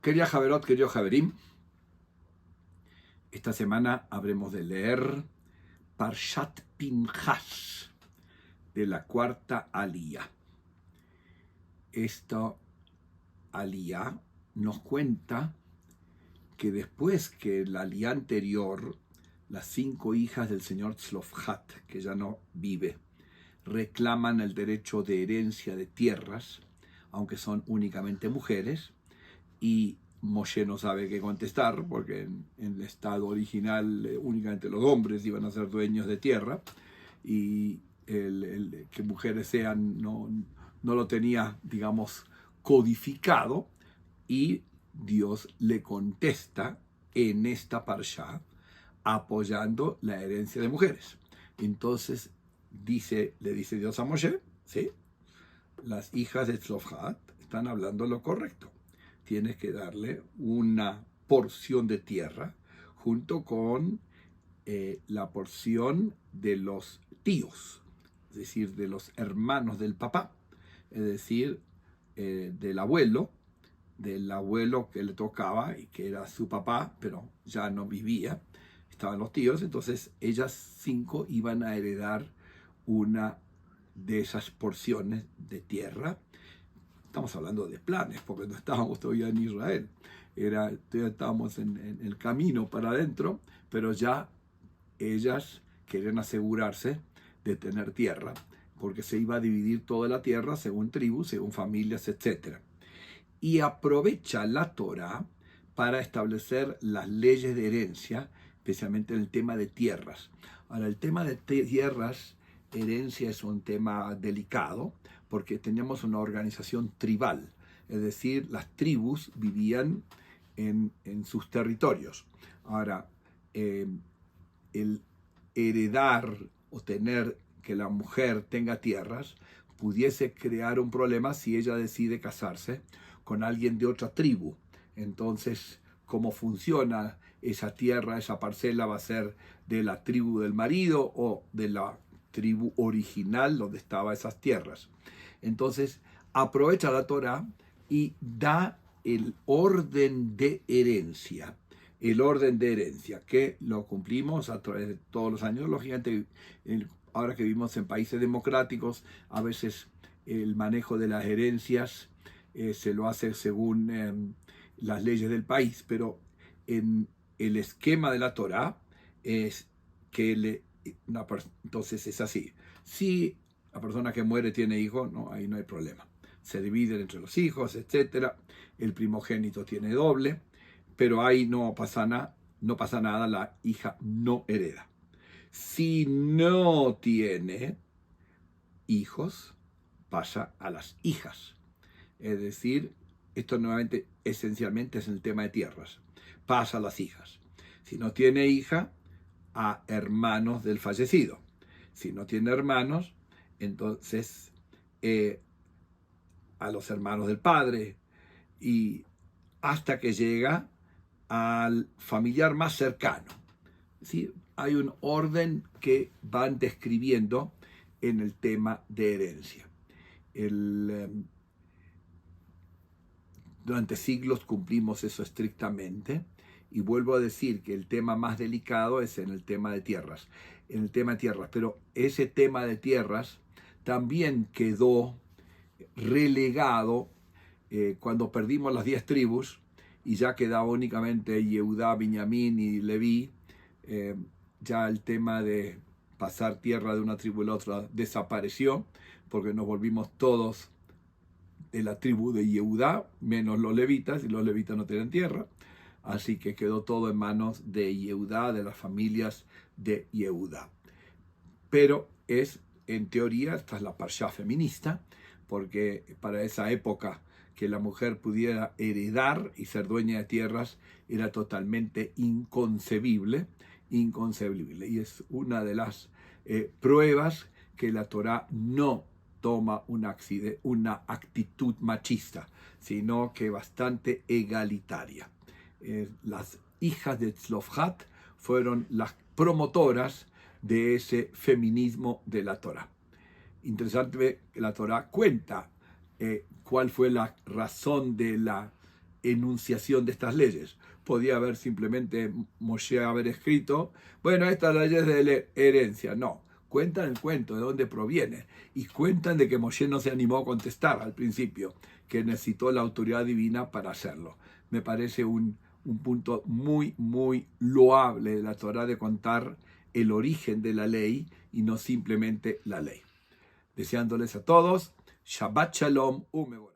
Quería Javerot, querido Javerim, esta semana habremos de leer Parshat Pinchas, de la cuarta aliyá. Esta aliyá nos cuenta que después que la aliyá anterior, las 5 hijas del señor Tzlofhat, que ya no vive, reclaman el derecho de herencia de tierras, aunque son únicamente mujeres, y Moshe no sabe qué contestar, porque en el estado original únicamente los hombres iban a ser dueños de tierra, y el que mujeres sean no lo tenía, digamos, codificado, y Dios le contesta en esta parsha apoyando la herencia de mujeres. Entonces le dice Dios a Moshe, ¿sí? Las hijas de Tzlofhat están hablando lo correcto. Tienes que darle una porción de tierra junto con la porción de los tíos, es decir, de los hermanos del papá, es decir, del abuelo que le tocaba y que era su papá, pero ya no vivía, estaban los tíos. Entonces ellas 5 iban a heredar una de esas porciones de tierra. Estamos hablando de planes, porque no estábamos todavía en Israel. Todavía estábamos en el camino para adentro, pero ya ellas querían asegurarse de tener tierra, porque se iba a dividir toda la tierra según tribus, según familias, etc. Y aprovecha la Torá para establecer las leyes de herencia, especialmente en el tema de tierras. Ahora, el tema de tierras, herencia, es un tema delicado, porque teníamos una organización tribal, es decir, las tribus vivían en sus territorios. Ahora, el heredar o tener que la mujer tenga tierras pudiese crear un problema si ella decide casarse con alguien de otra tribu. Entonces, ¿cómo funciona esa tierra, esa parcela? ¿Va a ser de la tribu del marido o de la tribu original donde estaban esas tierras? Entonces, aprovecha la Torá y da el orden de herencia. El orden de herencia, que lo cumplimos a través de todos los años. Lógicamente, ahora que vivimos en países democráticos, a veces el manejo de las herencias se lo hace según las leyes del país, pero en el esquema de la Torá es que entonces es así. Si la persona que muere tiene hijos, no, ahí no hay problema. Se dividen entre los hijos, etc. El primogénito tiene doble, pero ahí no pasa nada, la hija no hereda. Si no tiene hijos, pasa a las hijas. Es decir, esto nuevamente esencialmente es el tema de tierras. Pasa a las hijas. Si no tiene hija, a hermanos del fallecido. Si no tiene hermanos, entonces a los hermanos del padre, y hasta que llega al familiar más cercano. ¿Sí? Hay un orden que van describiendo en el tema de herencia. Durante siglos cumplimos eso estrictamente, y vuelvo a decir que el tema más delicado es en el tema de tierras. Pero ese tema de tierras también quedó relegado cuando perdimos las 10 tribus y ya quedaba únicamente Yehudá, Binyamin y Leví. Ya el tema de pasar tierra de una tribu a la otra desapareció, porque nos volvimos todos de la tribu de Yehudá, menos los levitas, y los levitas no tienen tierra. Así que quedó todo en manos de Yehudá, de las familias de Yehudá. Pero en teoría, esta es la parsha feminista, porque para esa época que la mujer pudiera heredar y ser dueña de tierras era totalmente inconcebible. Y es una de las pruebas que la Torá no toma una actitud machista, sino que bastante egalitaria. Las hijas de Tzlofhat fueron las promotoras de ese feminismo de la Torá. Interesante que la Torá cuenta cuál fue la razón de la enunciación de estas leyes. Podía haber simplemente Moshe haber escrito, bueno, estas leyes de la herencia. No, cuentan el cuento de dónde proviene y cuentan de que Moshe no se animó a contestar al principio, que necesitó la autoridad divina para hacerlo. Me parece un punto muy, muy loable de la Torá de contar el origen de la ley y no simplemente la ley. Deseándoles a todos Shabbat Shalom Umevorah.